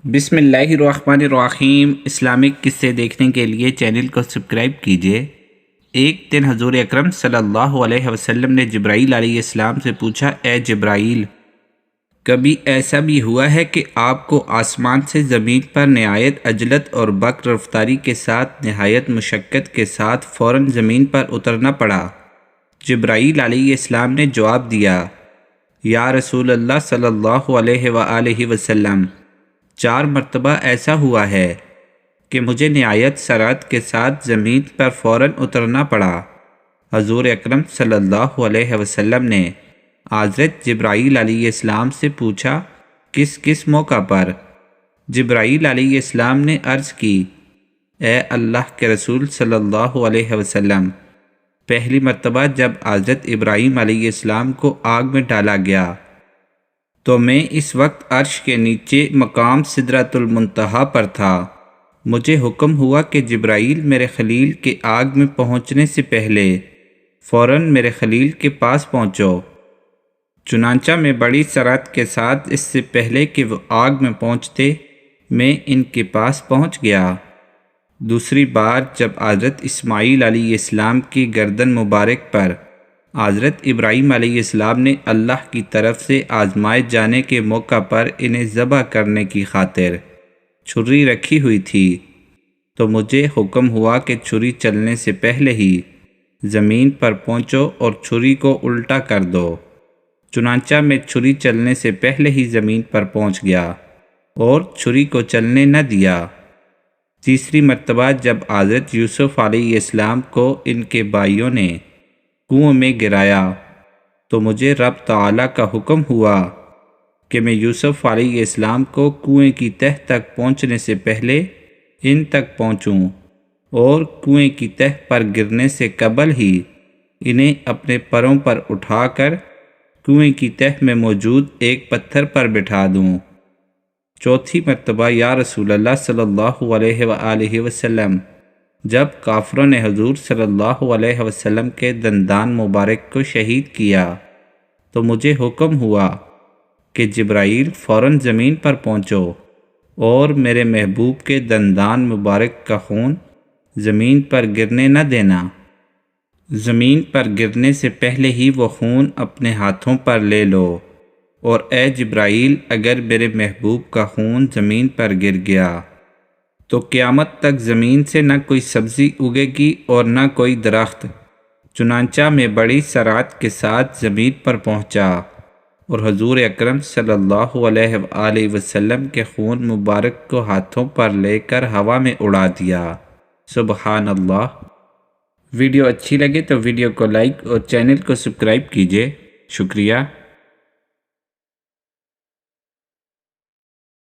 بسم اللہ الرحمن الرحیم۔ اسلامک قصے دیکھنے کے لیے چینل کو سبسکرائب کیجیے۔ ایک دن حضور اکرم صلی اللہ علیہ وسلم نے جبرائیل علیہ السلام سے پوچھا، اے جبرائیل، کبھی ایسا بھی ہوا ہے کہ آپ کو آسمان سے زمین پر نہایت عجلت اور برق رفتاری کے ساتھ نہایت مشقت کے ساتھ فوراً زمین پر اترنا پڑا؟ جبرائیل علیہ السلام نے جواب دیا، یا رسول اللہ صلی اللہ علیہ وآلہ وسلم، 4 مرتبہ ایسا ہوا ہے کہ مجھے نہایت سرعت کے ساتھ زمین پر فوراً اترنا پڑا۔ حضور اکرم صلی اللہ علیہ وسلم نے حضرت جبرائیل علیہ السلام سے پوچھا، کس کس موقع پر؟ جبرائیل علیہ السلام نے عرض کی، اے اللہ کے رسول صلی اللہ علیہ وسلم، پہلی مرتبہ جب حضرت ابراہیم علیہ السلام کو آگ میں ڈالا گیا تو میں اس وقت عرش کے نیچے مقام سدرۃ المنتہا پر تھا۔ مجھے حکم ہوا کہ جبرائیل میرے خلیل کے آگ میں پہنچنے سے پہلے فوراً میرے خلیل کے پاس پہنچو۔ چنانچہ میں بڑی سرعت کے ساتھ اس سے پہلے کہ وہ آگ میں پہنچتے میں ان کے پاس پہنچ گیا۔ دوسری بار جب حضرت اسماعیل علیہ السلام کی گردن مبارک پر حضرت ابراہیم علیہ السلام نے اللہ کی طرف سے آزمائے جانے کے موقع پر انہیں ذبح کرنے کی خاطر چھری رکھی ہوئی تھی تو مجھے حکم ہوا کہ چھری چلنے سے پہلے ہی زمین پر پہنچو اور چھری کو الٹا کر دو۔ چنانچہ میں چھری چلنے سے پہلے ہی زمین پر پہنچ گیا اور چھری کو چلنے نہ دیا۔ تیسری مرتبہ جب حضرت یوسف علیہ السلام کو ان کے بھائیوں نے کنویں میں گرایا تو مجھے رب تعالیٰ کا حکم ہوا کہ میں یوسف علیہ السلام کو کنویں کی تہ تک پہنچنے سے پہلے ان تک پہنچوں اور کنویں کی تہ پر گرنے سے قبل ہی انہیں اپنے پروں پر اٹھا کر کنویں کی تہ میں موجود ایک پتھر پر بٹھا دوں۔ چوتھی مرتبہ یا رسول اللہ صلی اللہ علیہ وآلہ وسلم، جب کافروں نے حضور صلی اللہ علیہ وسلم کے دندان مبارک کو شہید کیا تو مجھے حکم ہوا کہ جبرائیل فوراً زمین پر پہنچو اور میرے محبوب کے دندان مبارک کا خون زمین پر گرنے نہ دینا۔ زمین پر گرنے سے پہلے ہی وہ خون اپنے ہاتھوں پر لے لو، اور اے جبرائیل، اگر میرے محبوب کا خون زمین پر گر گیا تو قیامت تک زمین سے نہ کوئی سبزی اگے گی اور نہ کوئی درخت۔ چنانچہ میں بڑی سرعت کے ساتھ زمین پر پہنچا اور حضور اکرم صلی اللہ علیہ وآلہ وسلم کے خون مبارک کو ہاتھوں پر لے کر ہوا میں اڑا دیا۔ سبحان اللہ۔ ویڈیو اچھی لگے تو ویڈیو کو لائک اور چینل کو سبسکرائب کیجیے۔ شکریہ۔